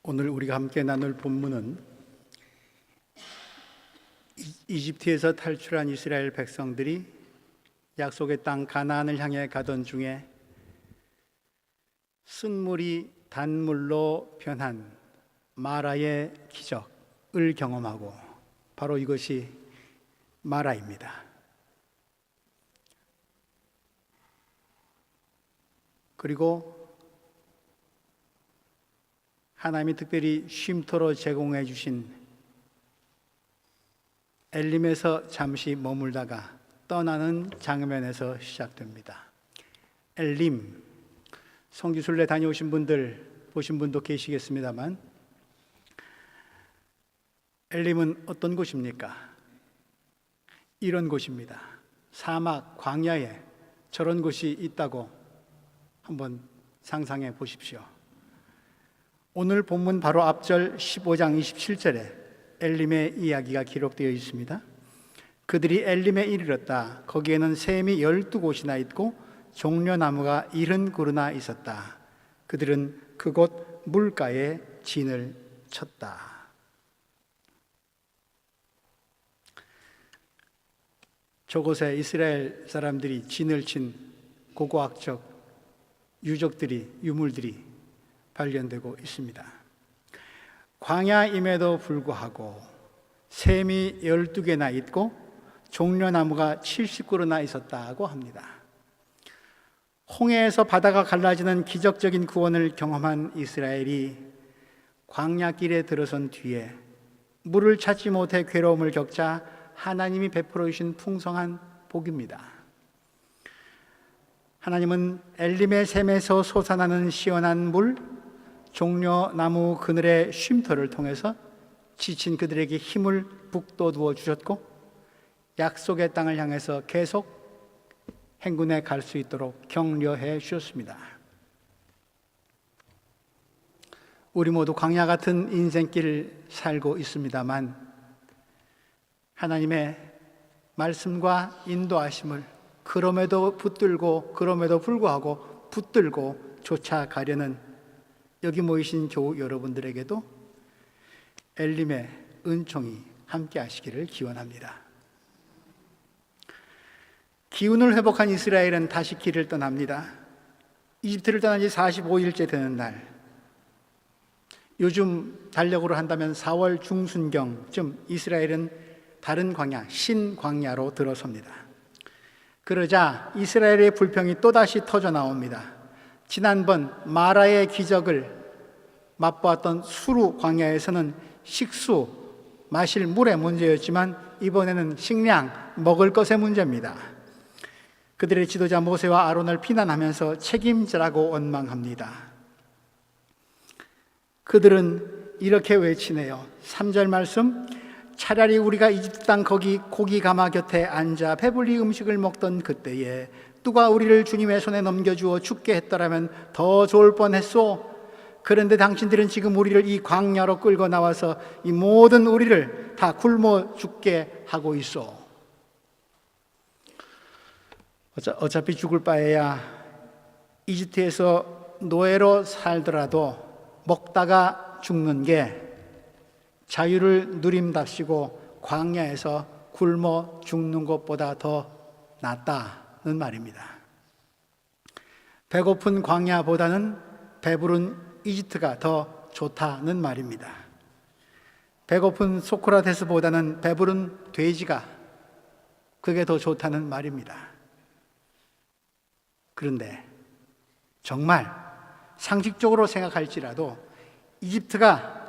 오늘 우리가 함께 나눌 본문은 이집트에서 탈출한 이스라엘 백성들이 약속의 땅 가나안을 향해 가던 중에 쓴물이 단물로 변한 마라의 기적을 경험하고, 바로 이것이 마라입니다. 그리고 하나님이 특별히 쉼터로 제공해 주신 엘림에서 잠시 머물다가 떠나는 장면에서 시작됩니다. 엘림, 성지순례 다녀오신 분들, 보신 분도 계시겠습니다만, 엘림은 어떤 곳입니까? 이런 곳입니다. 사막, 광야에 저런 곳이 있다고 한번 상상해 보십시오. 오늘 본문 바로 앞절 15장 27절에 엘림의 이야기가 기록되어 있습니다. 그들이 엘림에 이르렀다. 거기에는 샘이 12곳이나 있고 종려나무가 70그루나 있었다. 그들은 그곳 물가에 진을 쳤다. 저곳에 이스라엘 사람들이 진을 친 고고학적 유물들이 발견되고 있습니다. 광야임에도 불구하고 샘이 12개나 있고 종려나무가 70그루나 있었다고 합니다. 홍해에서 바다가 갈라지는 기적적인 구원을 경험한 이스라엘이 광야길에 들어선 뒤에 물을 찾지 못해 괴로움을 겪자 하나님이 베풀어 주신 풍성한 복입니다. 하나님은 엘림의 샘에서 솟아나는 시원한 물, 종려나무 그늘의 쉼터를 통해서 지친 그들에게 힘을 북돋워 주셨고, 약속의 땅을 향해서 계속 행군해 갈 수 있도록 격려해 주셨습니다. 우리 모두 광야 같은 인생길을 살고 있습니다만, 하나님의 말씀과 인도하심을 그럼에도 불구하고 붙들고 쫓아가려는 여기 모이신 교우 여러분들에게도 엘림의 은총이 함께 하시기를 기원합니다. 기운을 회복한 이스라엘은 다시 길을 떠납니다. 이집트를 떠난 지 45일째 되는 날, 요즘 달력으로 한다면 4월 중순경쯤 이스라엘은 다른 광야, 신광야로 들어섭니다. 그러자 이스라엘의 불평이 또다시 터져 나옵니다. 지난번 마라의 기적을 맛보았던 수루 광야에서는 식수, 마실 물의 문제였지만 이번에는 식량, 먹을 것의 문제입니다. 그들의 지도자 모세와 아론을 비난하면서 책임지라고 원망합니다. 그들은 이렇게 외치네요. 3절 말씀, 차라리 우리가 이집트 땅 거기 고기 가마 곁에 앉아 배불리 음식을 먹던 그때에 누가 우리를 주님의 손에 넘겨주어 죽게 했더라면 더 좋을 뻔했소. 그런데 당신들은 지금 우리를 이 광야로 끌고 나와서 이 모든 우리를 다 굶어 죽게 하고 있어. 어차피 죽을 바에야 이집트에서 노예로 살더라도 먹다가 죽는 게 자유를 누림답시고 광야에서 굶어 죽는 것보다 더 낫다는 말입니다. 배고픈 광야보다는 배부른 이집트가 더 좋다는 말입니다. 배고픈 소크라테스보다는 배부른 돼지가 그게 더 좋다는 말입니다. 그런데 정말 상식적으로 생각할지라도 이집트가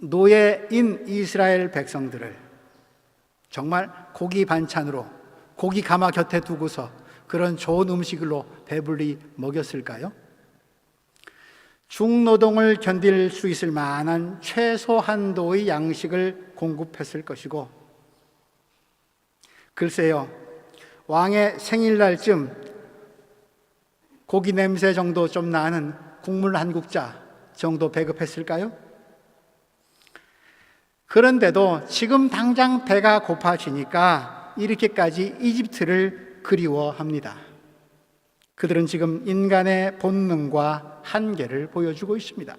노예인 이스라엘 백성들을 정말 고기 반찬으로 고기 가마 곁에 두고서 그런 좋은 음식으로 배불리 먹였을까요? 중노동을 견딜 수 있을 만한 최소한도의 양식을 공급했을 것이고, 글쎄요, 왕의 생일날쯤 고기 냄새 정도 좀 나는 국물 한 국자 정도 배급했을까요? 그런데도 지금 당장 배가 고파지니까 이렇게까지 이집트를 그리워합니다. 그들은 지금 인간의 본능과 한계를 보여주고 있습니다.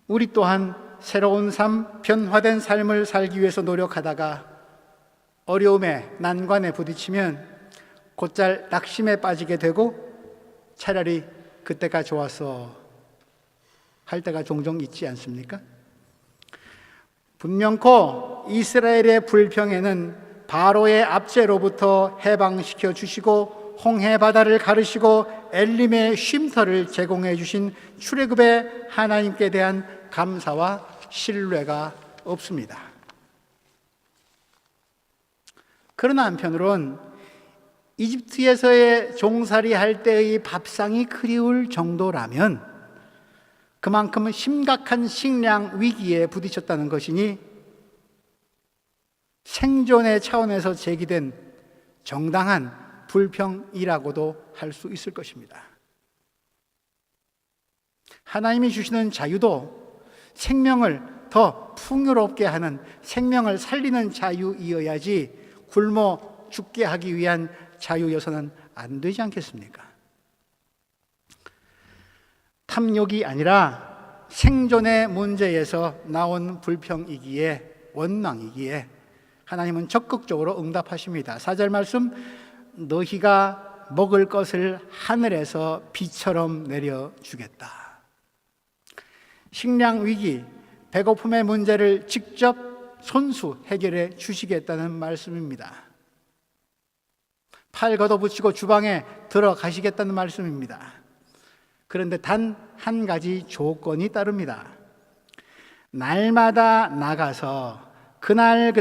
우리 또한 새로운 삶, 변화된 삶을 살기 위해서 노력하다가 어려움에, 난관에 부딪히면 곧잘 낙심에 빠지게 되고 차라리 그때가 좋아서 할 때가 종종 있지 않습니까? 분명코 이스라엘의 불평에는 바로의 압제로부터 해방시켜 주시고 홍해 바다를 가르시고 엘림의 쉼터를 제공해 주신 출애굽의 하나님께 대한 감사와 신뢰가 없습니다. 그러나 한편으론 이집트에서의 종살이 할 때의 밥상이 그리울 정도라면 그만큼 심각한 식량 위기에 부딪혔다는 것이니 생존의 차원에서 제기된 정당한 불평이라고도 할 수 있을 것입니다. 하나님이 주시는 자유도 생명을 더 풍요롭게 하는, 생명을 살리는 자유이어야지 굶어 죽게 하기 위한 자유여서는 안 되지 않겠습니까? 탐욕이 아니라 생존의 문제에서 나온 불평이기에, 원망이기에 하나님은 적극적으로 응답하십니다. 4절 말씀, 너희가 먹을 것을 하늘에서 비처럼 내려주겠다. 식량 위기, 배고픔의 문제를 직접 손수 해결해 주시겠다는 말씀입니다. 팔 걷어붙이고 주방에 들어가시겠다는 말씀입니다. 그런데 단 한 가지 조건이 따릅니다. 날마다 나가서 그날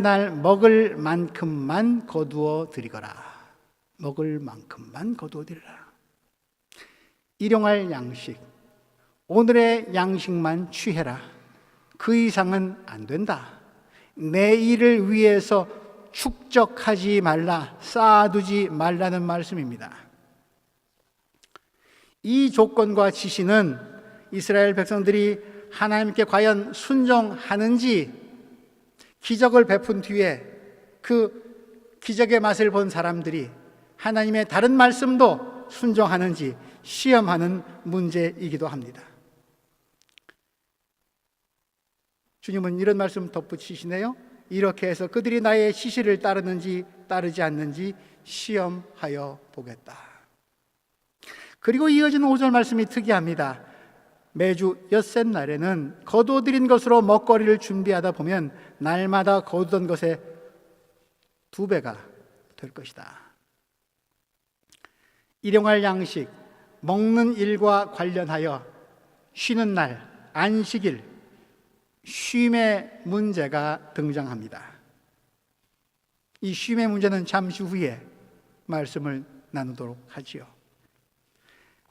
먹을 만큼만 거두어 드리거라. 먹을 만큼만 거두어 드리라. 일용할 양식, 오늘의 양식만 취해라. 그 이상은 안 된다. 내일을 위해서 축적하지 말라, 쌓아두지 말라는 말씀입니다. 이 조건과 지시는 이스라엘 백성들이 하나님께 과연 순종하는지, 기적을 베푼 뒤에 그 기적의 맛을 본 사람들이 하나님의 다른 말씀도 순종하는지 시험하는 문제이기도 합니다. 주님은 이런 말씀 덧붙이시네요. 이렇게 해서 그들이 나의 지시를 따르는지 따르지 않는지 시험하여 보겠다. 그리고 이어지는 5절 말씀이 특이합니다. 매주 엿새날에는 거두어들인 것으로 먹거리를 준비하다 보면 날마다 거두던 것의 2배가 될 것이다. 일용할 양식, 먹는 일과 관련하여 쉬는 날, 안식일, 쉼의 문제가 등장합니다. 이 쉼의 문제는 잠시 후에 말씀을 나누도록 하지요.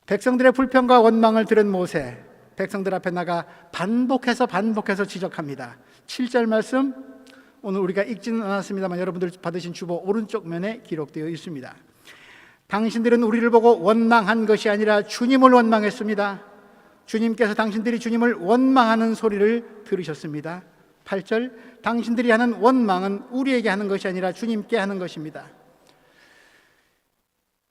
백성들의 불평과 원망을 들은 모세, 백성들 앞에 나가 반복해서 지적합니다. 7절 말씀, 오늘 우리가 읽지는 않았습니다만 여러분들 받으신 주보 오른쪽 면에 기록되어 있습니다. 당신들은 우리를 보고 원망한 것이 아니라 주님을 원망했습니다. 주님께서 당신들이 주님을 원망하는 소리를 들으셨습니다. 8절, 당신들이 하는 원망은 우리에게 하는 것이 아니라 주님께 하는 것입니다.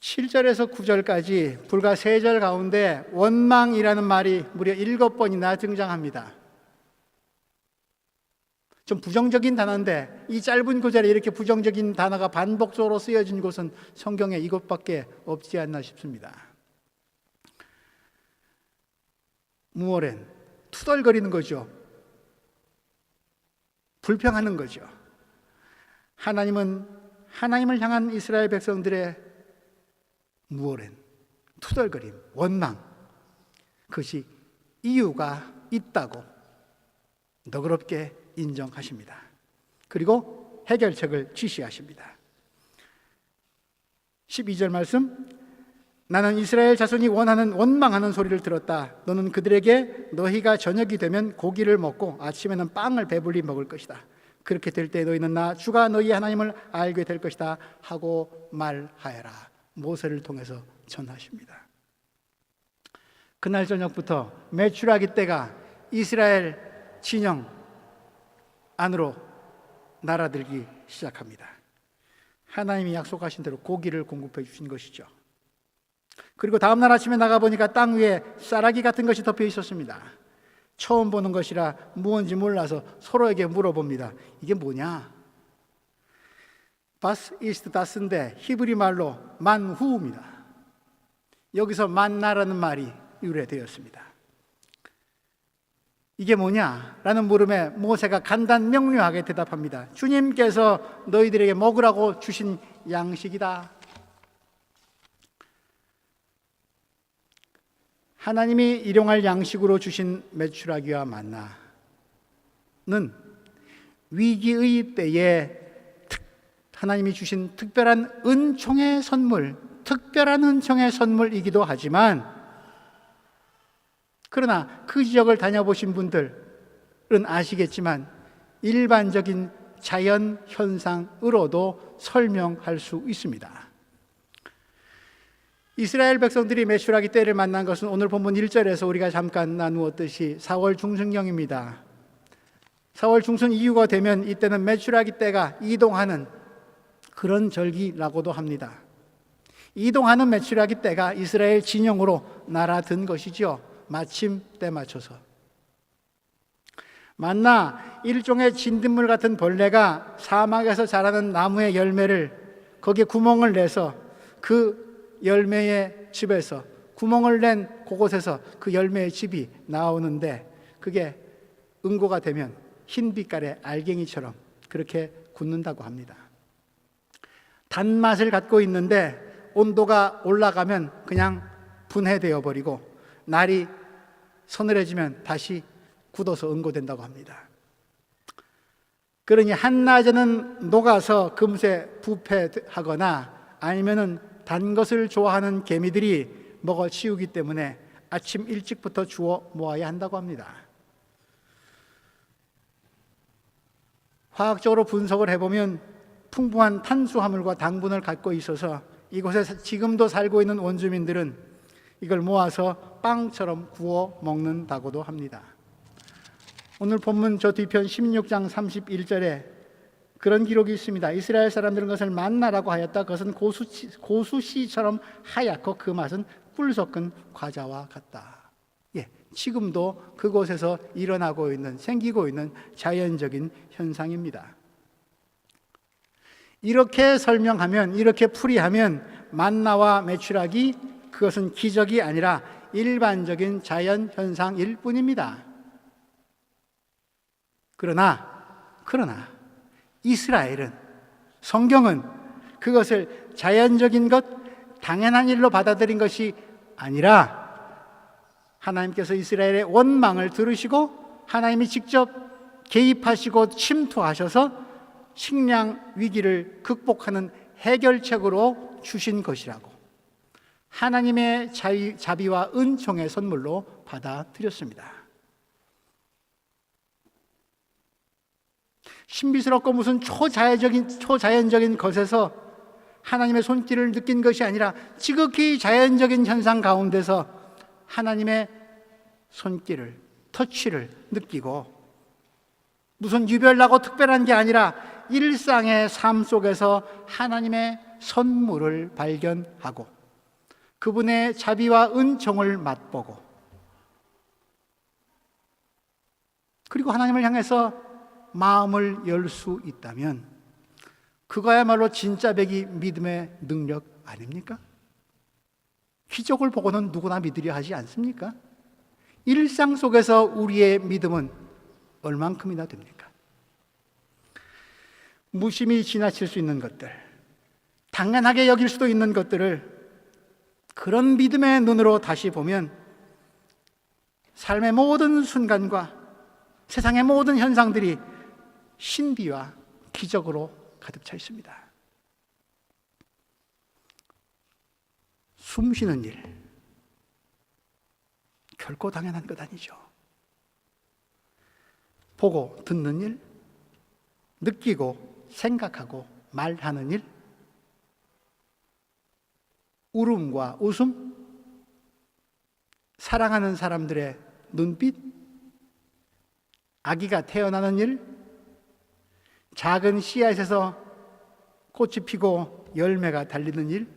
7절에서 9절까지 불과 3절 가운데 원망이라는 말이 무려 7번이나 등장합니다. 좀 부정적인 단어인데 이 짧은 구절에 이렇게 부정적인 단어가 반복적으로 쓰여진 곳은 성경에 이것밖에 없지 않나 싶습니다. 무오렌, 투덜거리는 거죠. 불평하는 거죠. 하나님을 향한 이스라엘 백성들의 무오렌, 투덜거림, 원망, 그것이 이유가 있다고 너그럽게 인정하십니다. 그리고 해결책을 지시하십니다. 12절 말씀, 나는 이스라엘 자손이 원망하는 소리를 들었다. 너는 그들에게 너희가 저녁이 되면 고기를 먹고 아침에는 빵을 배불리 먹을 것이다. 그렇게 될 때 너희는 나 주가 너희 하나님을 알게 될 것이다 하고 말하여라. 모세를 통해서 전하십니다. 그날 저녁부터 메추라기 떼가 이스라엘 진영 안으로 날아들기 시작합니다. 하나님이 약속하신 대로 고기를 공급해 주신 것이죠. 그리고 다음날 아침에 나가보니까 땅 위에 쌀아기 같은 것이 덮여 있었습니다. 처음 보는 것이라 무언지 몰라서 서로에게 물어봅니다. 이게 뭐냐? 바스 이스트 다스인데 히브리 말로 만후입니다. 여기서 만나라는 말이 유래되었습니다. 이게 뭐냐? 라는 물음에 모세가 간단 명료하게 대답합니다. 주님께서 너희들에게 먹으라고 주신 양식이다. 하나님이 일용할 양식으로 주신 메추라기와 만나는 위기의 때에 하나님이 주신 특별한 은총의 선물, 특별한 은총의 선물이기도 하지만, 그러나 그 지역을 다녀보신 분들은 아시겠지만 일반적인 자연 현상으로도 설명할 수 있습니다. 이스라엘 백성들이 메추라기 때를 만난 것은 오늘 본문 1절에서 우리가 잠깐 나누었듯이 4월 중순경입니다. 4월 중순 이후가 되면 이때는 메추라기 때가 이동하는 그런 절기라고도 합니다. 이동하는 메추라기 때가 이스라엘 진영으로 날아든 것이죠. 마침 때 맞춰서. 만나, 일종의 진딧물 같은 벌레가 사막에서 자라는 나무의 열매를 거기에 구멍을 내서 그 열매의 즙에서 구멍을 낸 그곳에서 그 열매의 즙이 나오는데, 그게 응고가 되면 흰 빛깔의 알갱이처럼 그렇게 굳는다고 합니다. 단맛을 갖고 있는데 온도가 올라가면 그냥 분해되어 버리고 날이 서늘해지면 다시 굳어서 응고된다고 합니다. 그러니 한낮에는 녹아서 금세 부패하거나 아니면은 단 것을 좋아하는 개미들이 먹어 치우기 때문에 아침 일찍부터 주워 모아야 한다고 합니다. 화학적으로 분석을 해보면 풍부한 탄수화물과 당분을 갖고 있어서 이곳에 지금도 살고 있는 원주민들은 이걸 모아서 빵처럼 구워 먹는다고도 합니다. 오늘 본문 저 뒤편 16장 31절에 그런 기록이 있습니다. 이스라엘 사람들은 그것을 만나라고 하였다. 그것은 고수씨처럼 하얗고 그 맛은 꿀 섞은 과자와 같다. 지금도 그곳에서 일어나고 있는, 생기고 있는 자연적인 현상입니다. 이렇게 설명하면, 이렇게 풀이하면 만나와 메추라기, 그것은 기적이 아니라 일반적인 자연 현상일 뿐입니다. 그러나 이스라엘은, 성경은 그것을 자연적인 것, 당연한 일로 받아들인 것이 아니라 하나님께서 이스라엘의 원망을 들으시고 하나님이 직접 개입하시고 침투하셔서 식량 위기를 극복하는 해결책으로 주신 것이라고 하나님의 자비와 은총의 선물로 받아들였습니다. 신비스럽고 무슨 초자연적인 것에서 하나님의 손길을 느낀 것이 아니라 지극히 자연적인 현상 가운데서 하나님의 손길을, 터치를 느끼고, 무슨 유별나고 특별한 게 아니라 일상의 삶 속에서 하나님의 선물을 발견하고 그분의 자비와 은총을 맛보고, 그리고 하나님을 향해서 마음을 열 수 있다면 그거야말로 진짜 배기 믿음의 능력 아닙니까? 기적을 보고는 누구나 믿으려 하지 않습니까? 일상 속에서 우리의 믿음은 얼만큼이나 됩니까? 무심히 지나칠 수 있는 것들, 당연하게 여길 수도 있는 것들을 그런 믿음의 눈으로 다시 보면 삶의 모든 순간과 세상의 모든 현상들이 신비와 기적으로 가득 차 있습니다. 숨 쉬는 일, 결코 당연한 것 아니죠. 보고 듣는 일, 느끼고 생각하고 말하는 일, 울음과 웃음, 사랑하는 사람들의 눈빛, 아기가 태어나는 일, 작은 씨앗에서 꽃이 피고 열매가 달리는 일,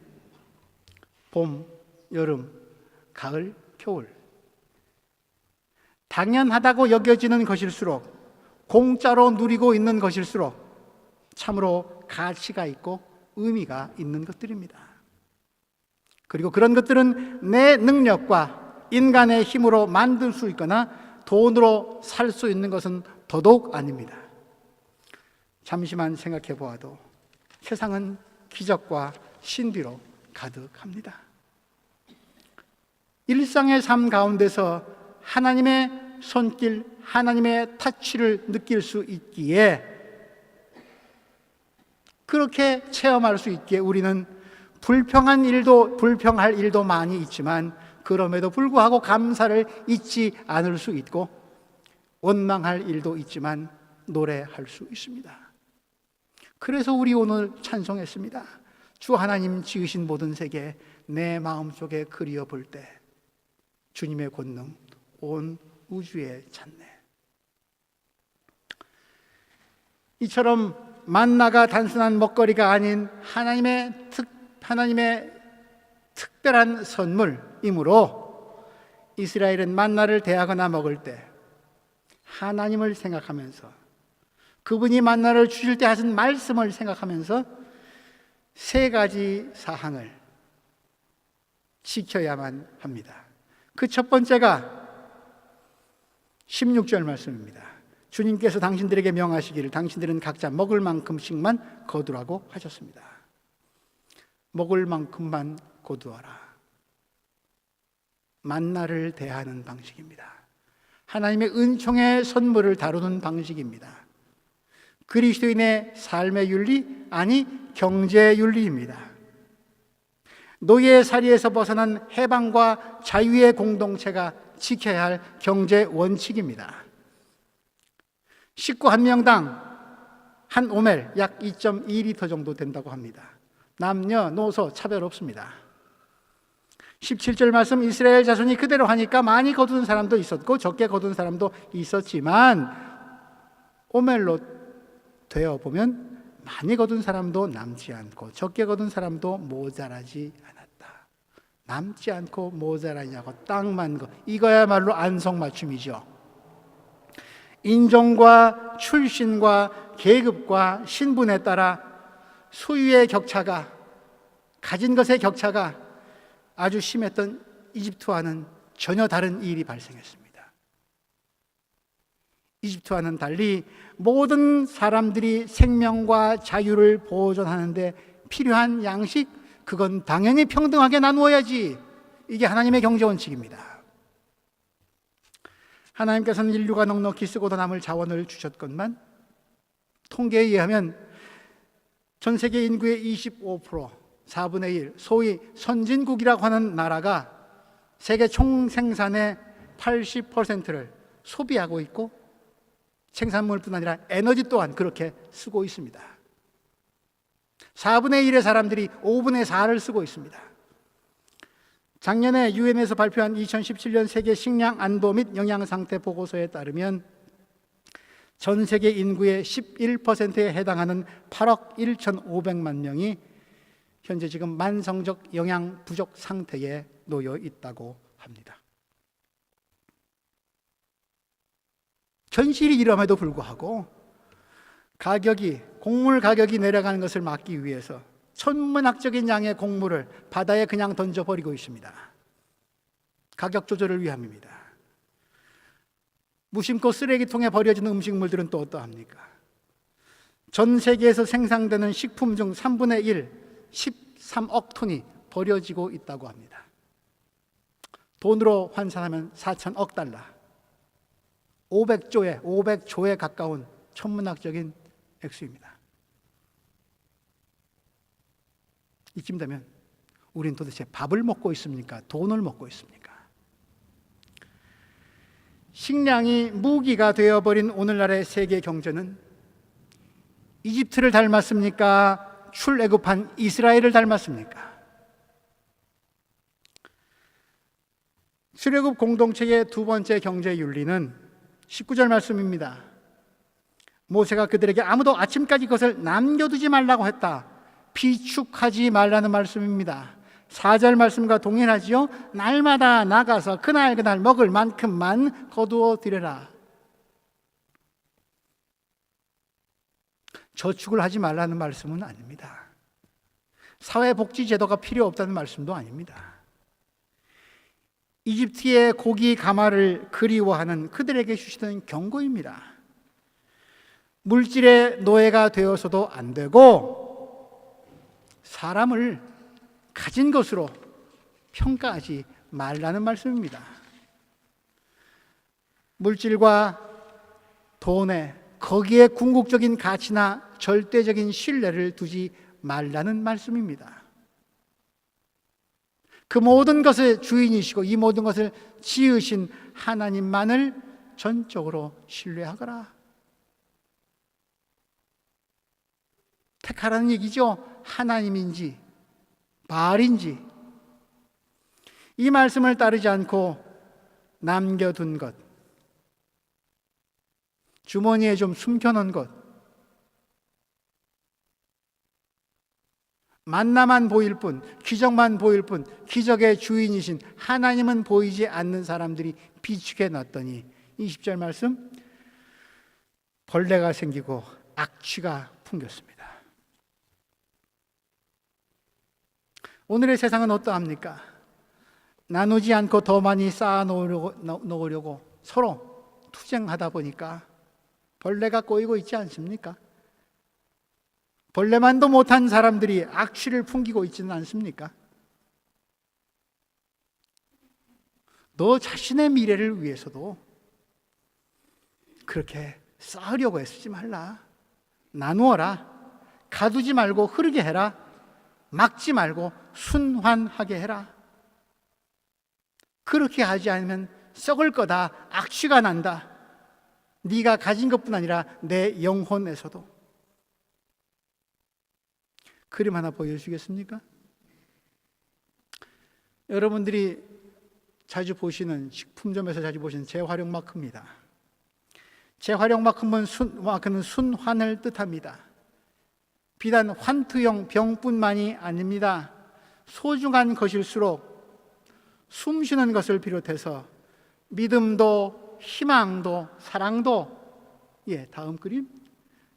봄, 여름, 가을, 겨울, 당연하다고 여겨지는 것일수록, 공짜로 누리고 있는 것일수록 참으로 가치가 있고 의미가 있는 것들입니다. 그리고 그런 것들은 내 능력과 인간의 힘으로 만들 수 있거나 돈으로 살 수 있는 것은 더더욱 아닙니다. 잠시만 생각해 보아도 세상은 기적과 신비로 가득합니다. 일상의 삶 가운데서 하나님의 손길, 하나님의 타치를 느낄 수 있기에, 그렇게 체험할 수 있기에 우리는 불평할 일도 많이 있지만 그럼에도 불구하고 감사를 잊지 않을 수 있고, 원망할 일도 있지만 노래할 수 있습니다. 그래서 우리 오늘 찬송했습니다. 주 하나님 지으신 모든 세계 내 마음속에 그리어 볼 때 주님의 권능 온 우주에 찼네. 이처럼 만나가 단순한 먹거리가 아닌 하나님의 특별한 선물이므로 이스라엘은 만나를 대하거나 먹을 때 하나님을 생각하면서, 그분이 만나를 주실 때 하신 말씀을 생각하면서 세 가지 사항을 지켜야만 합니다. 그 첫 번째가 16절 말씀입니다. 주님께서 당신들에게 명하시기를 당신들은 각자 먹을 만큼씩만 거두라고 하셨습니다. 먹을 만큼만 거두어라. 만나를 대하는 방식입니다. 하나님의 은총의 선물을 다루는 방식입니다. 그리스도인의 삶의 윤리, 아니 경제 윤리입니다. 노예살이에서 벗어난 해방과 자유의 공동체가 지켜야 할 경제 원칙입니다. 식구 한 명당 한 오멜, 약 2.2리터 정도 된다고 합니다. 남녀노소 차별 없습니다. 17절 말씀, 이스라엘 자손이 그대로 하니까 많이 거둔 사람도 있었고 적게 거둔 사람도 있었지만 오멜로 되어보면 많이 거둔 사람도 남지 않고 적게 거둔 사람도 모자라지 않았다. 남지 않고 모자라냐고 땅만 거, 이거야말로 안성맞춤이죠. 인종과 출신과 계급과 신분에 따라 소유의 격차가, 가진 것의 격차가 아주 심했던 이집트와는 전혀 다른 일이 발생했습니다. 이집트와는 달리 모든 사람들이 생명과 자유를 보존하는데 필요한 양식, 그건 당연히 평등하게 나누어야지. 이게 하나님의 경제 원칙입니다. 하나님께서는 인류가 넉넉히 쓰고도 남을 자원을 주셨건만 통계에 의하면 전 세계 인구의 25%, 4분의 1, 소위 선진국이라고 하는 나라가 세계 총생산의 80%를 소비하고 있고, 생산물뿐 아니라 에너지 또한 그렇게 쓰고 있습니다. 4분의 1의 사람들이 5분의 4를 쓰고 있습니다. 작년에 유엔에서 발표한 2017년 세계 식량 안보 및 영양 상태 보고서에 따르면 전 세계 인구의 11%에 해당하는 8억 1,500만 명이 현재 지금 만성적 영양 부족 상태에 놓여 있다고 합니다. 현실이 이럼에도 불구하고 곡물 가격이 내려가는 것을 막기 위해서 천문학적인 양의 곡물을 바다에 그냥 던져버리고 있습니다. 가격 조절을 위함입니다. 무심코 쓰레기통에 버려지는 음식물들은 또 어떠합니까? 전 세계에서 생산되는 식품 중 3분의 1, 13억 톤이 버려지고 있다고 합니다. 돈으로 환산하면 4천억 달러, 500조에 가까운 천문학적인 액수입니다. 이쯤 되면 우리는 도대체 밥을 먹고 있습니까? 돈을 먹고 있습니까? 식량이 무기가 되어버린 오늘날의 세계 경제는 이집트를 닮았습니까? 출애굽한 이스라엘을 닮았습니까? 출애굽 공동체의 두 번째 경제 윤리는 19절 말씀입니다. 모세가 그들에게 아무도 아침까지 그것을 남겨두지 말라고 했다. 비축하지 말라는 말씀입니다. 4절 말씀과 동일하지요. 날마다 나가서 그날 먹을 만큼만 거두어 드려라. 저축을 하지 말라는 말씀은 아닙니다. 사회복지제도가 필요 없다는 말씀도 아닙니다. 이집트의 고기 가마를 그리워하는 그들에게 주시던 경고입니다. 물질의 노예가 되어서도 안 되고 사람을 가진 것으로 평가하지 말라는 말씀입니다. 물질과 돈에 거기에 궁극적인 가치나 절대적인 신뢰를 두지 말라는 말씀입니다. 그 모든 것의 주인이시고 이 모든 것을 지으신 하나님만을 전적으로 신뢰하거라. 택하라는 얘기죠. 하나님인지 바알인지. 이 말씀을 따르지 않고 남겨둔 것, 주머니에 좀 숨겨놓은 것, 만나만 보일 뿐, 기적만 보일 뿐, 기적의 주인이신 하나님은 보이지 않는 사람들이 비축해 놨더니 20절 말씀, 벌레가 생기고 악취가 풍겼습니다. 오늘의 세상은 어떠합니까? 나누지 않고 더 많이 쌓아 놓으려고 서로 투쟁하다 보니까 벌레가 꼬이고 있지 않습니까? 벌레만도 못한 사람들이 악취를 풍기고 있지는 않습니까? 너 자신의 미래를 위해서도 그렇게 쌓으려고 애쓰지 말라. 나누어라. 가두지 말고 흐르게 해라. 막지 말고 순환하게 해라. 그렇게 하지 않으면 썩을 거다. 악취가 난다. 네가 가진 것뿐 아니라 내 영혼에서도. 그림 하나 보여주시겠습니까? 여러분들이 자주 보시는 식품점에서 자주 보시는 재활용 마크입니다. 재활용 마크는 순환을 뜻합니다. 비단 환투용 병뿐만이 아닙니다. 소중한 것일수록 숨쉬는 것을 비롯해서 믿음도 희망도 사랑도, 다음 그림,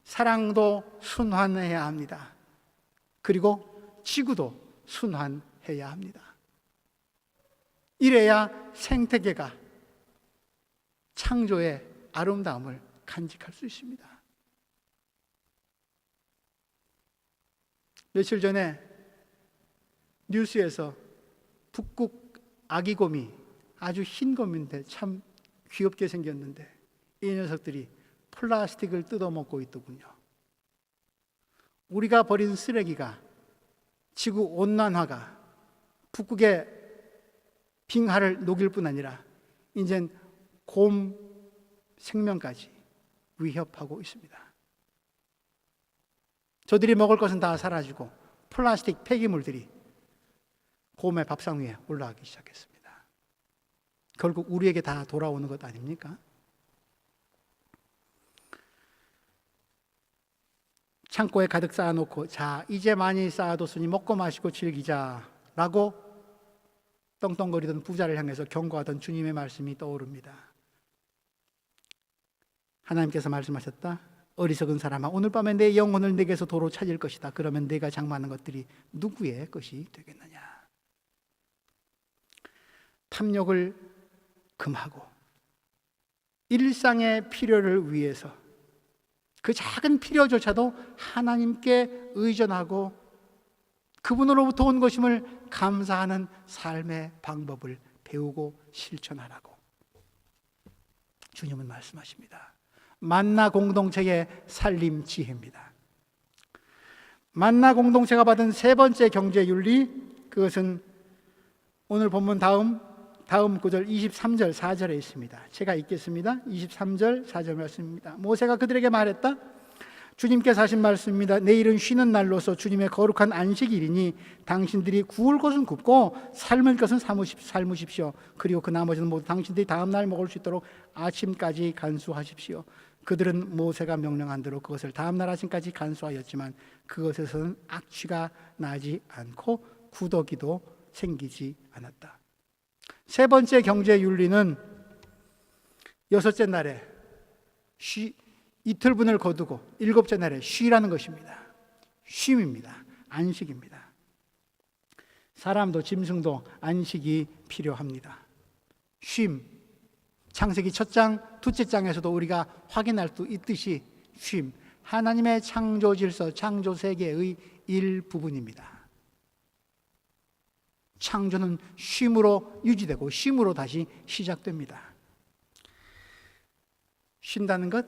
사랑도 순환해야 합니다. 그리고 지구도 순환해야 합니다. 이래야 생태계가 창조의 아름다움을 간직할 수 있습니다. 며칠 전에 뉴스에서 북극 아기곰이, 아주 흰 곰인데 참 귀엽게 생겼는데 이 녀석들이 플라스틱을 뜯어먹고 있더군요. 우리가 버린 쓰레기가 지구온난화가 북극의 빙하를 녹일 뿐 아니라 이젠 곰 생명까지 위협하고 있습니다. 저들이 먹을 것은 다 사라지고 플라스틱 폐기물들이 곰의 밥상 위에 올라가기 시작했습니다. 결국 우리에게 다 돌아오는 것 아닙니까? 창고에 가득 쌓아놓고 자 이제 많이 쌓아뒀으니 먹고 마시고 즐기자라고 떵떵거리던 부자를 향해서 경고하던 주님의 말씀이 떠오릅니다. 하나님께서 말씀하셨다. 어리석은 사람아, 오늘 밤에 내 영혼을 내게서 도로 찾을 것이다. 그러면 내가 장만한 것들이 누구의 것이 되겠느냐. 탐욕을 금하고 일상의 필요를 위해서 그 작은 필요조차도 하나님께 의존하고 그분으로부터 온 것임을 감사하는 삶의 방법을 배우고 실천하라고 주님은 말씀하십니다. 만나 공동체의 살림 지혜입니다. 만나 공동체가 받은 세 번째 경제 윤리, 그것은 오늘 본문 다음 구절 23절 4절에 있습니다. 제가 읽겠습니다. 23절 4절 말씀입니다. 모세가 그들에게 말했다. 주님께서 하신 말씀입니다. 내일은 쉬는 날로서 주님의 거룩한 안식일이니 당신들이 구울 것은 굽고 삶을 것은 삶으십시오. 그리고 그 나머지는 모두 당신들이 다음 날 먹을 수 있도록 아침까지 간수하십시오. 그들은 모세가 명령한 대로 그것을 다음 날 아침까지 간수하였지만 그것에서는 악취가 나지 않고 구더기도 생기지 않았다. 세 번째 경제 윤리는 여섯째 날에 이틀분을 거두고 일곱째 날에 쉬라는 것입니다. 쉼입니다. 안식입니다. 사람도 짐승도 안식이 필요합니다. 쉼. 창세기 첫 장, 둘째 장에서도 우리가 확인할 수 있듯이 쉼. 하나님의 창조 질서, 창조 세계의 일부분입니다. 창조는 쉼으로 유지되고 쉼으로 다시 시작됩니다. 쉰다는 것,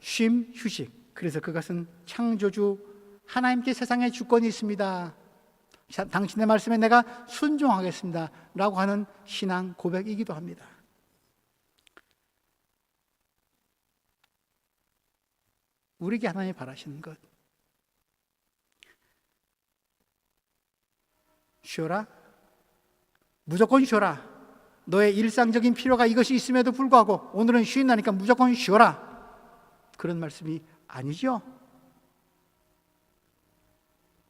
쉼, 휴식. 그래서 그것은 창조주 하나님께 세상에 주권이 있습니다. 당신의 말씀에 내가 순종하겠습니다 라고 하는 신앙 고백이기도 합니다. 우리에게 하나님이 바라시는 것, 쉬어라, 무조건 쉬어라. 너의 일상적인 필요가 이것이 있음에도 불구하고 오늘은 쉰다니까 무조건 쉬어라, 그런 말씀이 아니죠.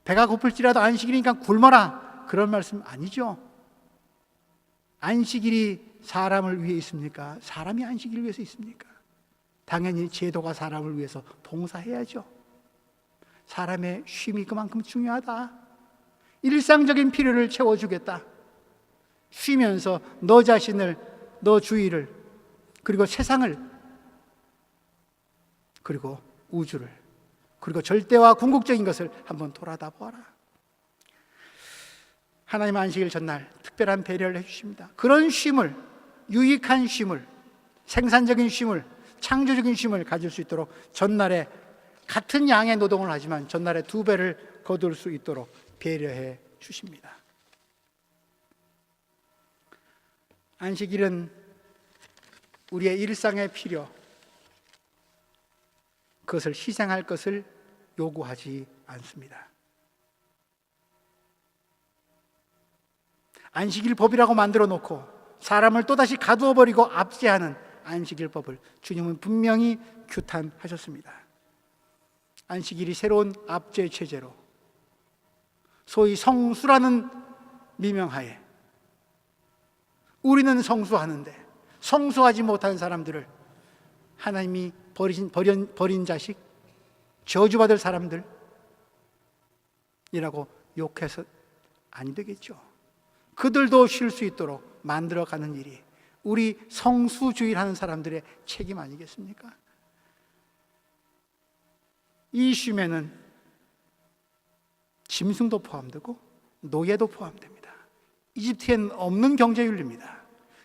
배가 고플지라도 안식일이니까 굶어라, 그런 말씀 아니죠. 안식일이 사람을 위해 있습니까? 사람이 안식일을 위해서 있습니까? 당연히 제도가 사람을 위해서 봉사해야죠. 사람의 쉼이 그만큼 중요하다. 일상적인 필요를 채워주겠다. 쉬면서 너 자신을, 너 주위를, 그리고 세상을, 그리고 우주를, 그리고 절대와 궁극적인 것을 한번 돌아다 보아라. 하나님 안식일 전날 특별한 배려를 해주십니다. 그런 쉼을, 유익한 쉼을, 생산적인 쉼을, 창조적인 쉼을 가질 수 있도록 전날에 같은 양의 노동을 하지만 전날에 2배를 거둘 수 있도록 배려해 주십니다. 안식일은 우리의 일상의 필요, 그것을 희생할 것을 요구하지 않습니다. 안식일 법이라고 만들어 놓고 사람을 또다시 가두어 버리고 압제하는 안식일 법을 주님은 분명히 규탄하셨습니다. 안식일이 새로운 압제 체제로, 소위 성수라는 미명하에 우리는 성수하는데 성수하지 못한 사람들을 하나님이 버린 자식, 저주받을 사람들이라고 욕해서 아니 되겠죠. 그들도 쉴 수 있도록 만들어가는 일이 우리 성수주의라는 사람들의 책임 아니겠습니까? 이 쉼에는 짐승도 포함되고 노예도 포함됩니다. 이집트에는 없는 경제윤리입니다.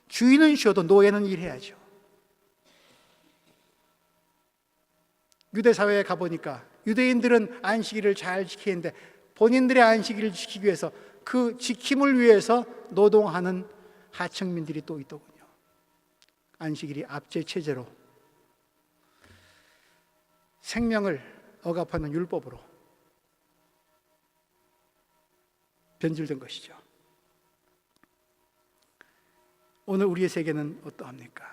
주인은 쉬어도 노예는 일해야죠. 유대 사회에 가보니까 유대인들은 안식일을 잘 지키는데 본인들의 안식일을 지키기 위해서 그 지킴을 위해서 노동하는 하층민들이 또 있더군요. 안식일이 압제 체제로 생명을 억압하는 율법으로 변질된 것이죠. 오늘 우리의 세계는 어떠합니까?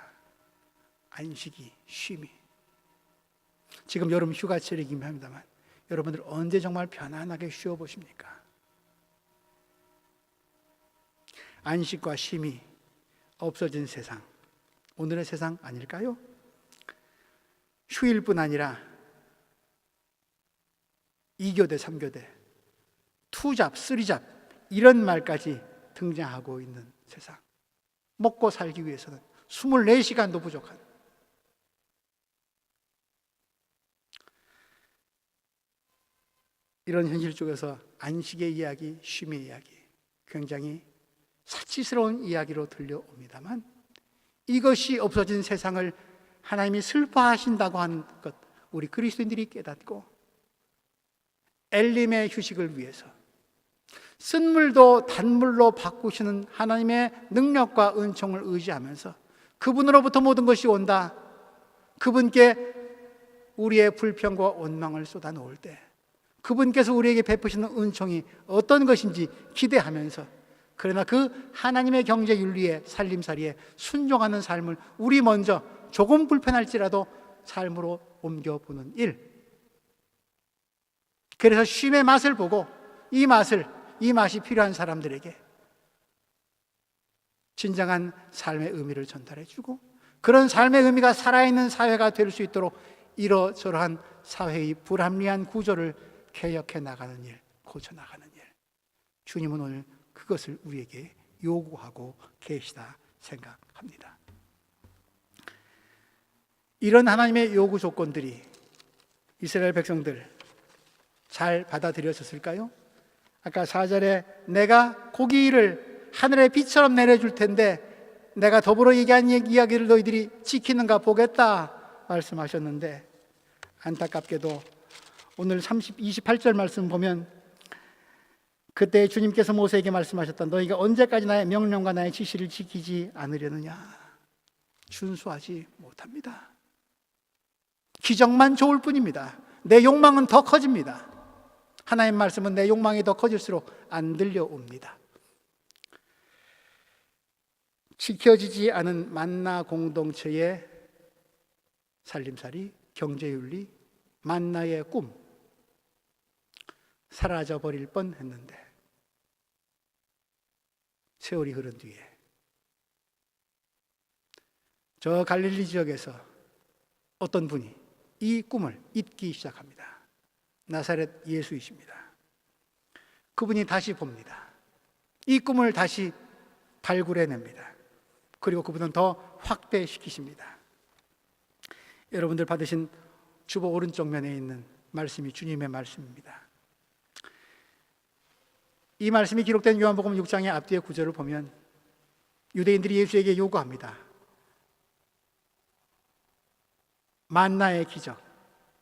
안식이, 쉼이. 지금 여름 휴가철이긴 합니다만 여러분들 언제 정말 편안하게 쉬어보십니까? 안식과 쉼이 없어진 세상, 오늘의 세상 아닐까요? 휴일뿐 아니라 2교대, 3교대, 2잡, 3잡 이런 말까지 등장하고 있는 세상. 먹고 살기 위해서는 24시간도 부족한, 이런 현실 속에서 안식의 이야기, 쉼의 이야기 굉장히 사치스러운 이야기로 들려옵니다만 이것이 없어진 세상을 하나님이 슬퍼하신다고 하는 것 우리 그리스도인들이 깨닫고 엘림의 휴식을 위해서 쓴물도 단물로 바꾸시는 하나님의 능력과 은총을 의지하면서 그분으로부터 모든 것이 온다, 그분께 우리의 불평과 원망을 쏟아놓을 때 그분께서 우리에게 베푸시는 은총이 어떤 것인지 기대하면서, 그러나 그 하나님의 경제 윤리에 살림살이에 순종하는 삶을 우리 먼저 조금 불편할지라도 삶으로 옮겨보는 일. 그래서 쉼의 맛을 보고 이 맛이 필요한 사람들에게 진정한 삶의 의미를 전달해주고, 그런 삶의 의미가 살아있는 사회가 될 수 있도록 이러저러한 사회의 불합리한 구조를 개혁해 나가는 일, 고쳐나가는 일, 주님은 오늘 그것을 우리에게 요구하고 계시다 생각합니다. 이런 하나님의 요구 조건들이 이스라엘 백성들 잘 받아들여졌을까요? 아까 4절에 내가 고기를 하늘의 빛처럼 내려줄 텐데 내가 더불어 얘기한 이야기를 너희들이 지키는가 보겠다 말씀하셨는데, 안타깝게도 오늘 28절 말씀 보면 그때 주님께서 모세에게 말씀하셨다. 너희가 언제까지 나의 명령과 나의 지시를 지키지 않으려느냐. 준수하지 못합니다. 기적만 좋을 뿐입니다. 내 욕망은 더 커집니다. 하나님 말씀은 내 욕망이 더 커질수록 안 들려옵니다. 지켜지지 않은 만나 공동체의 살림살이, 경제윤리, 만나의 꿈, 사라져 버릴 뻔 했는데 세월이 흐른 뒤에 저 갈릴리 지역에서 어떤 분이 이 꿈을 잊기 시작합니다. 나사렛 예수이십니다. 그분이 다시 봅니다. 이 꿈을 다시 발굴해냅니다. 그리고 그분은 더 확대시키십니다. 여러분들 받으신 주보 오른쪽 면에 있는 말씀이 주님의 말씀입니다. 이 말씀이 기록된 요한복음 6장의 앞뒤의 구절을 보면 유대인들이 예수에게 요구합니다. 만나의 기적,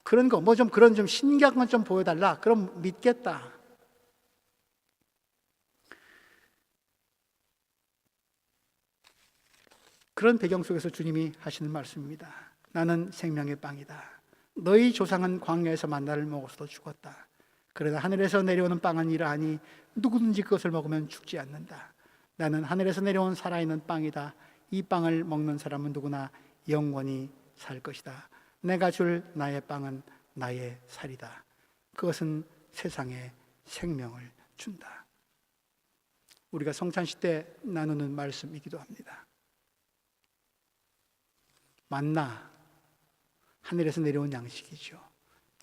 그런 거, 그런 좀 신기한 건 좀 보여달라. 그럼 믿겠다. 그런 배경 속에서 주님이 하시는 말씀입니다. 나는 생명의 빵이다. 너희 조상은 광야에서 만나를 먹어서도 죽었다. 그러나 하늘에서 내려오는 빵은 이러하니 누구든지 그것을 먹으면 죽지 않는다. 나는 하늘에서 내려온 살아있는 빵이다. 이 빵을 먹는 사람은 누구나 영원히 살 것이다. 내가 줄 나의 빵은 나의 살이다. 그것은 세상에 생명을 준다. 우리가 성찬식 때 나누는 말씀이기도 합니다. 만나, 하늘에서 내려온 양식이죠.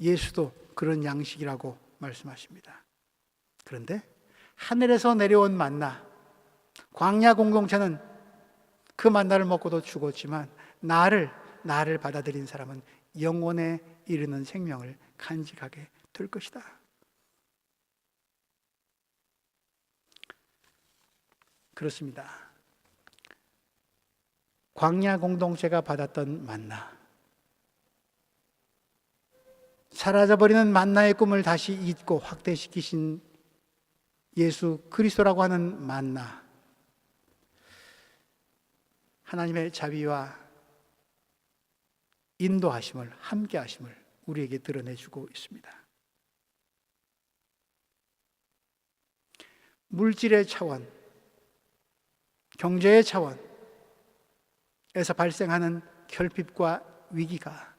예수도 그런 양식이라고 말씀하십니다. 그런데 하늘에서 내려온 만나, 광야 공동체는 그 만나를 먹고도 죽었지만 나를 받아들인 사람은 영원에 이르는 생명을 간직하게 될 것이다. 그렇습니다. 광야 공동체가 받았던 만나, 사라져버리는 만나의 꿈을 다시 잊고 확대시키신 예수 그리스도라고 하는 만나, 하나님의 자비와 인도하심을, 함께하심을 우리에게 드러내주고 있습니다. 물질의 차원, 경제의 차원에서 발생하는 결핍과 위기가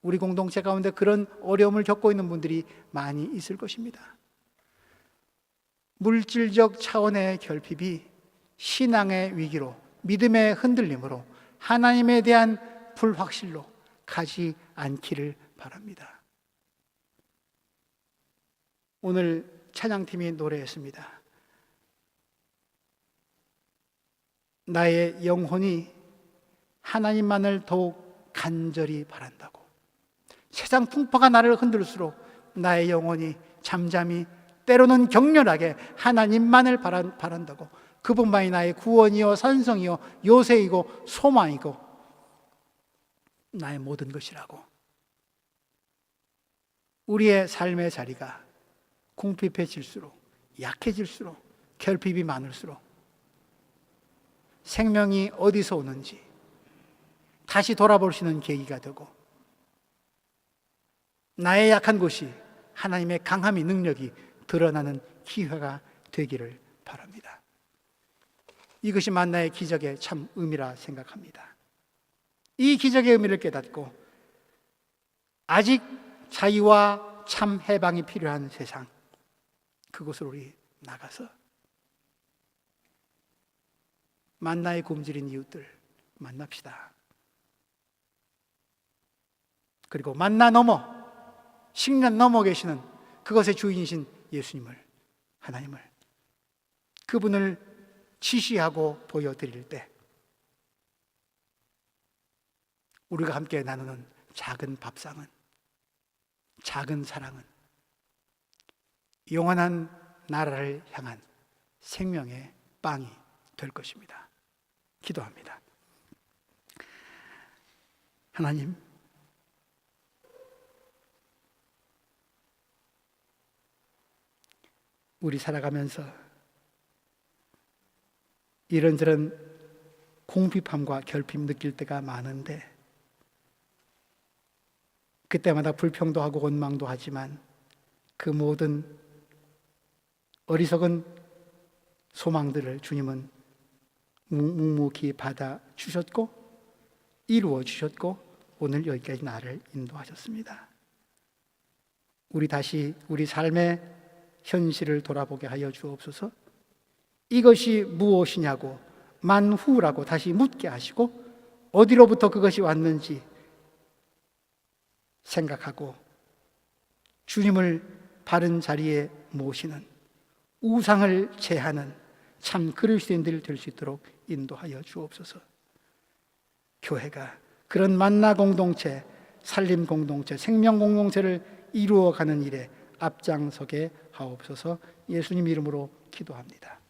우리 공동체 가운데 그런 어려움을 겪고 있는 분들이 많이 있을 것입니다. 물질적 차원의 결핍이 신앙의 위기로, 믿음의 흔들림으로, 하나님에 대한 불확실로 가지 않기를 바랍니다. 오늘 찬양팀이 노래했습니다. 나의 영혼이 하나님만을 더욱 간절히 바란다고. 세상 풍파가 나를 흔들수록 나의 영혼이 잠잠히, 때로는 격렬하게 하나님만을 바란다고. 그분만이 나의 구원이요 산성이요 요새이고 소망이고 나의 모든 것이라고. 우리의 삶의 자리가 궁핍해질수록, 약해질수록, 결핍이 많을수록 생명이 어디서 오는지 다시 돌아볼 수 있는 계기가 되고, 나의 약한 곳이 하나님의 강함이, 능력이 드러나는 기회가 되기를 바랍니다. 이것이 만나의 기적의 참 의미라 생각합니다. 이 기적의 의미를 깨닫고 아직 자유와 참 해방이 필요한 세상, 그곳으로 우리 나가서 만나에 굶주린 이웃들 만납시다. 그리고 만나 넘어, 식년 넘어 계시는 그것의 주인이신 예수님을, 하나님을, 그분을 지시하고 보여드릴 때 우리가 함께 나누는 작은 밥상은, 작은 사랑은 영원한 나라를 향한 생명의 빵이 될 것입니다. 기도합니다. 하나님, 우리 살아가면서 이런저런 공핍함과 결핍 느낄 때가 많은데, 그때마다 불평도 하고 원망도 하지만 그 모든 어리석은 소망들을 주님은 묵묵히 받아 주셨고 이루어 주셨고 오늘 여기까지 나를 인도하셨습니다. 우리 다시 우리 삶의 현실을 돌아보게 하여 주옵소서. 이것이 무엇이냐고 만후라고 다시 묻게 하시고 어디로부터 그것이 왔는지 생각하고 주님을 바른 자리에 모시는, 우상을 제하는 참 그리스도인들 될 수 있도록 인도하여 주옵소서. 교회가 그런 만나 공동체, 살림 공동체, 생명 공동체를 이루어가는 일에 앞장서게 하옵소서. 예수님 이름으로 기도합니다.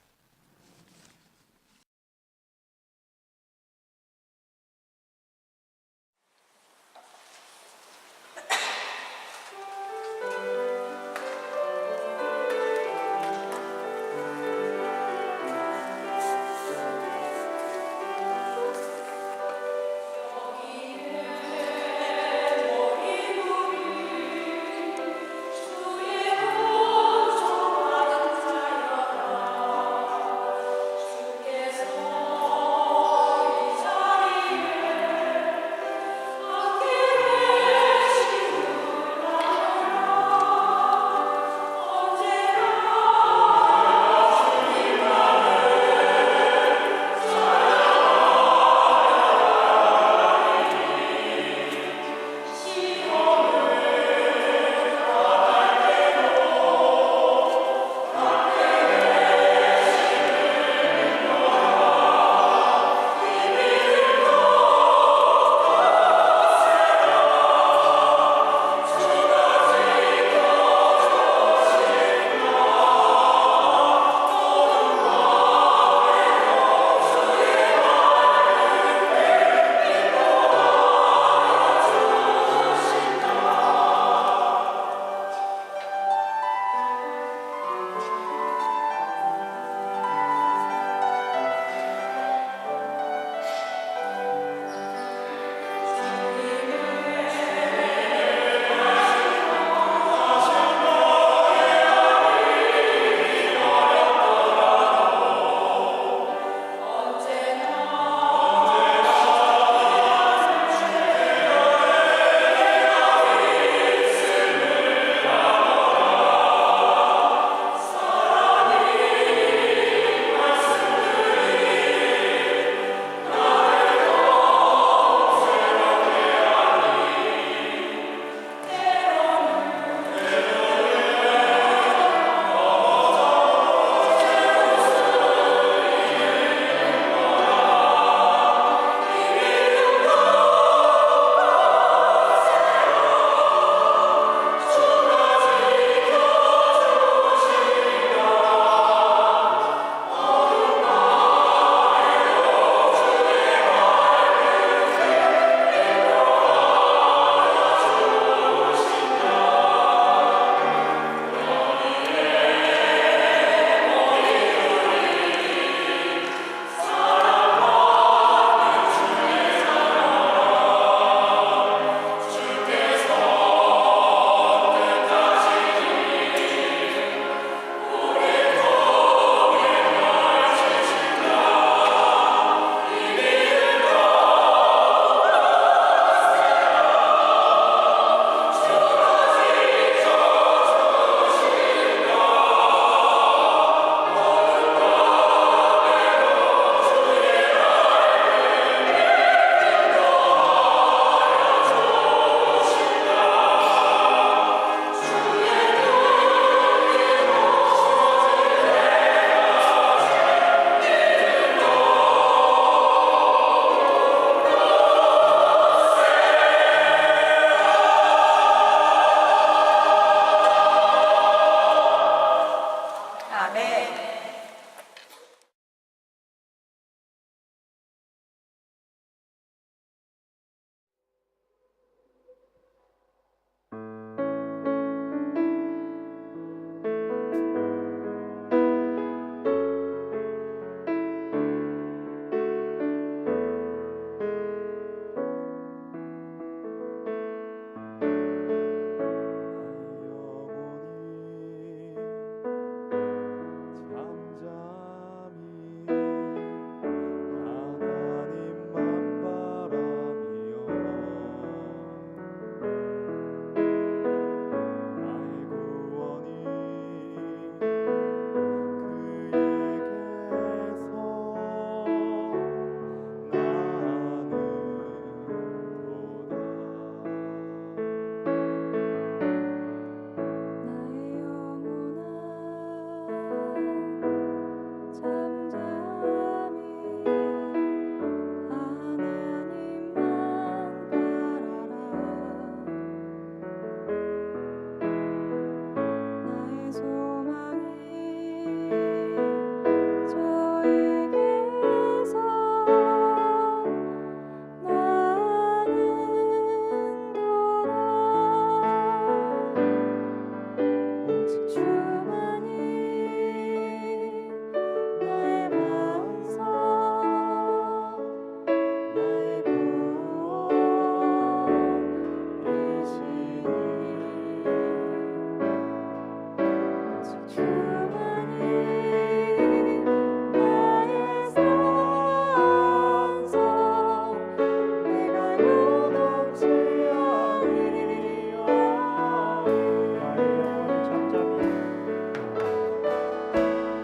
요동치 아니하리.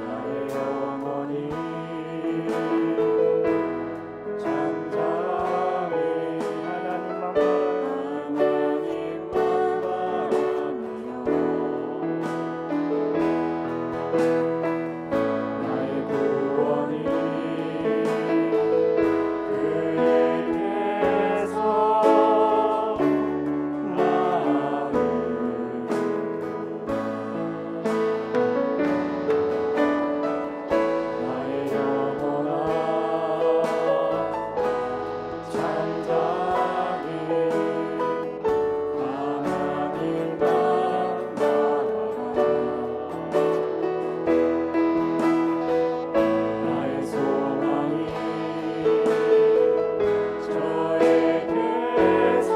나의 영혼이 잠잠히 하나님만 바라며 나의 구원이 그에게서 나의 영혼아 잠잠히 하나님만 바라라. 나의 소망이 저에게서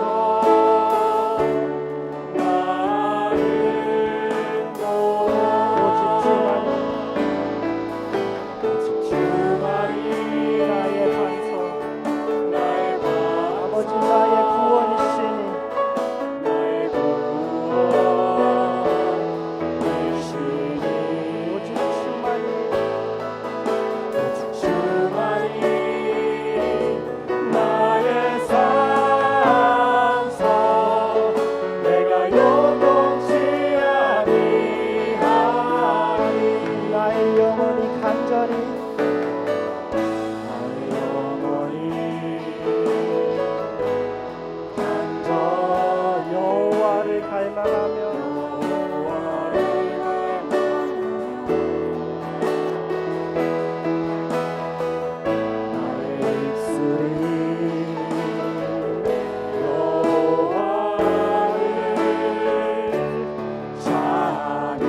나는 오직 주만이 나의 반석, 나의 아버지 나의 구원이시니 나의 구원이시니 오직 주만이 나의 산성 내가 요동치 아니하리. 나의 영혼이 간절히 나의 영혼이 간절 여호와를 갈망하며 나의 입술이 여호와를 찬양.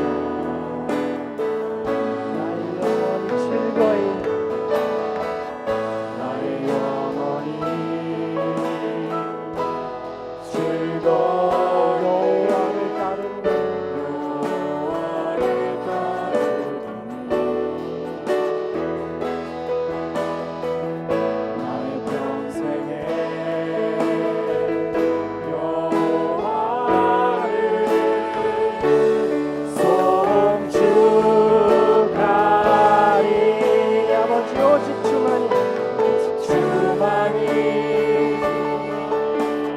나의 영혼이 즐거이 나의 영혼이 즐거이 여호와를 따르니 나의 평생에 여호와를 송축하리. 아버지 오직 주만이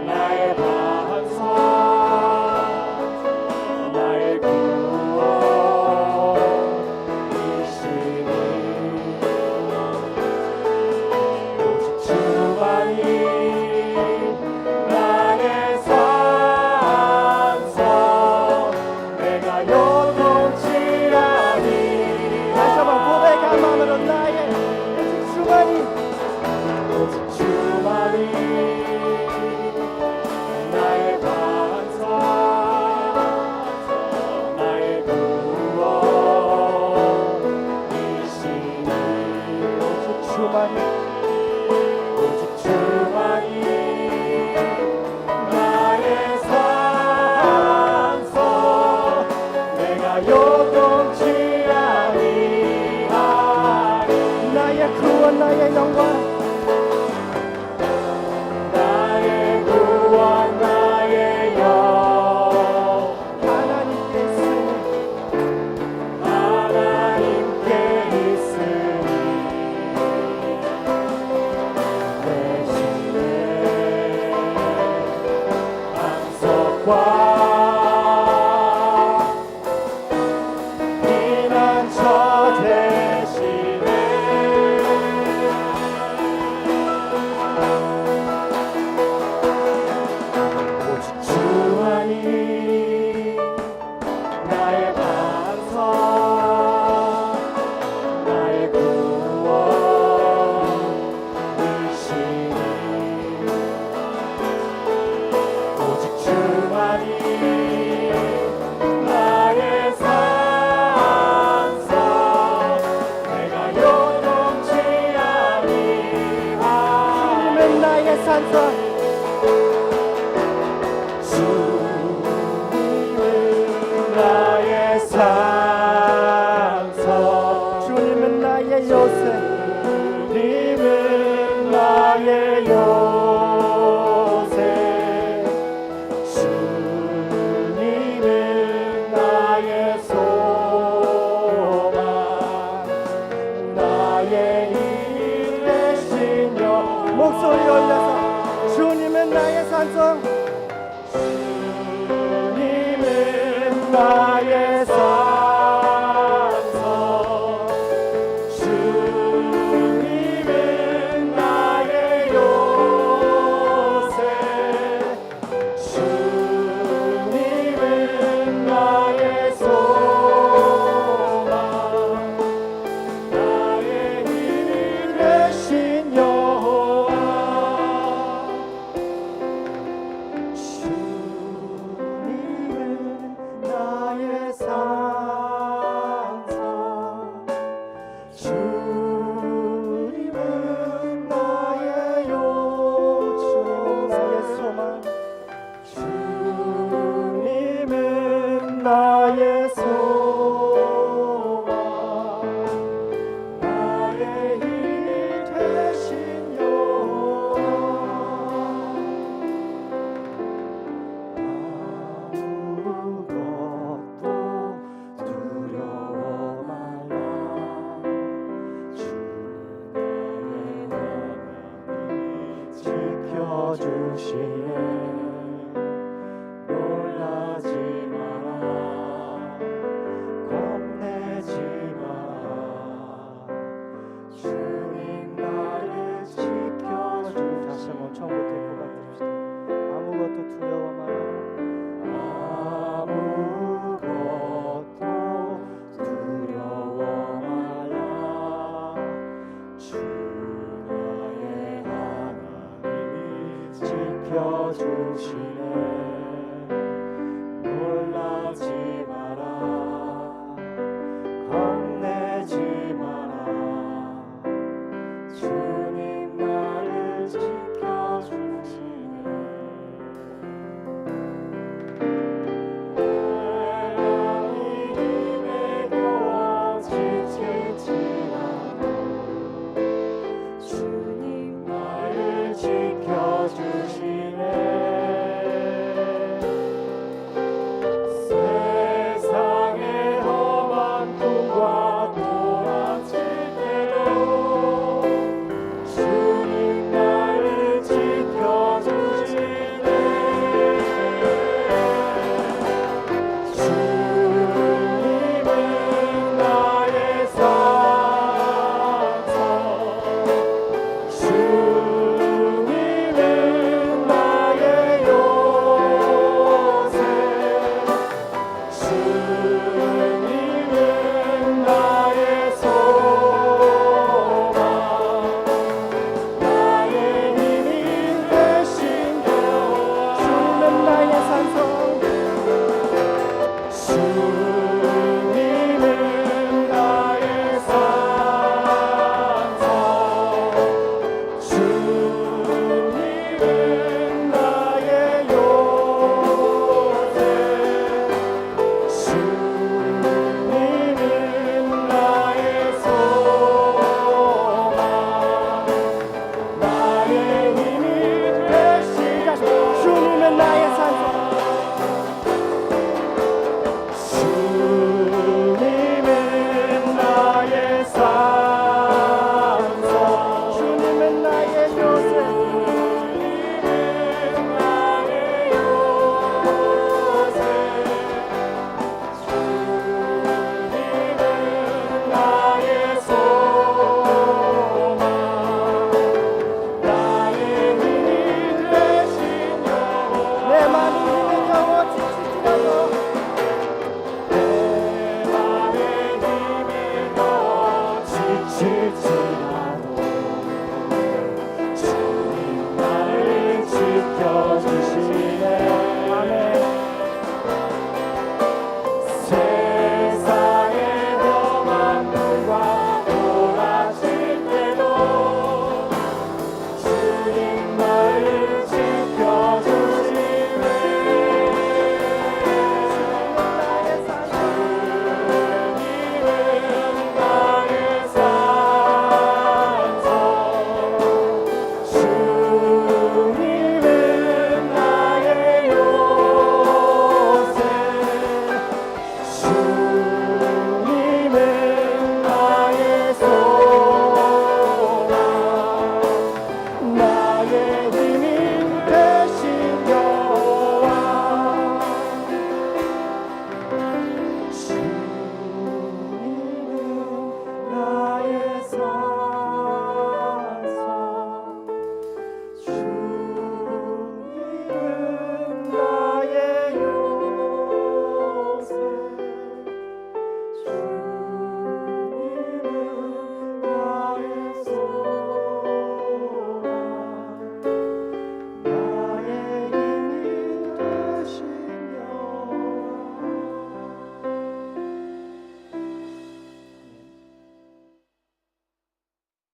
나의 반석 나의 구원이시니 오직 주만이 나의 산성 내가 요동치 아니하리. 다시 한번 고백한 마음으로 나의 오직 주만이 나의 반석 나의 구원이시니 오직 주만이 나의 산성 내가 요동치 아니하리. 나의 구원 나의 영광 나의 구원 나의 영광 하나님께 있으니 대신에 반석과 피난처 대신에 오직 주만이 나의 반석 나의 구원이시니 오직 주만이 나의 산성 내가 요동치 아니하리. 주님은 나의 산성 주님은 나의 산성 주님은 나의 요새 주님은 나의 요새 주님은 나의 산성 주님은 나의 산성 주님은 나의 요새 주님은 나의 소망 나의 힘이 되신 여호와 주님은 나의 산성 주님은 나의 요주님은 나의 소망 주님은 나의 소망 나의 힘이 되신 여호와 아무것도 두려워 말라 주님의 하나님이 지켜주시네 놀라지 마라 겁내지 마라 주님 나를 지켜주 다시 한번 처음부터 고백드립시다 아무것도 두려워 마라 아무것도 두려워 마라 주 나의 하나님이 지켜주시네 놀라지 마라 겁내지 마라 주님 나를 지켜주시네 하나님의 교와 지칠지라도 주님 나를 지켜주시네 세상의 험한 꿈과 도망칠 때도 주님 나를 지켜주시네 주님은 나의 산성 주님은 나의 요새 주님은 나의 소망 나의 힘이 되신 여호와 주님은 나의 산성 주님은 나의 산성 주님은 나의 요새 주님은 나의 소망 나의 힘이 되시다 주님은 나의 산성 주님은 나의 산성 주님은 나의 요새 주님은 나의 요새 주님은 나의 소망 나의 힘이 되신 여호와 내 맘이 힘은 영원 지치지라도 내 맘의 힘이 더 지칠지라도 주님 나를 지켜주시네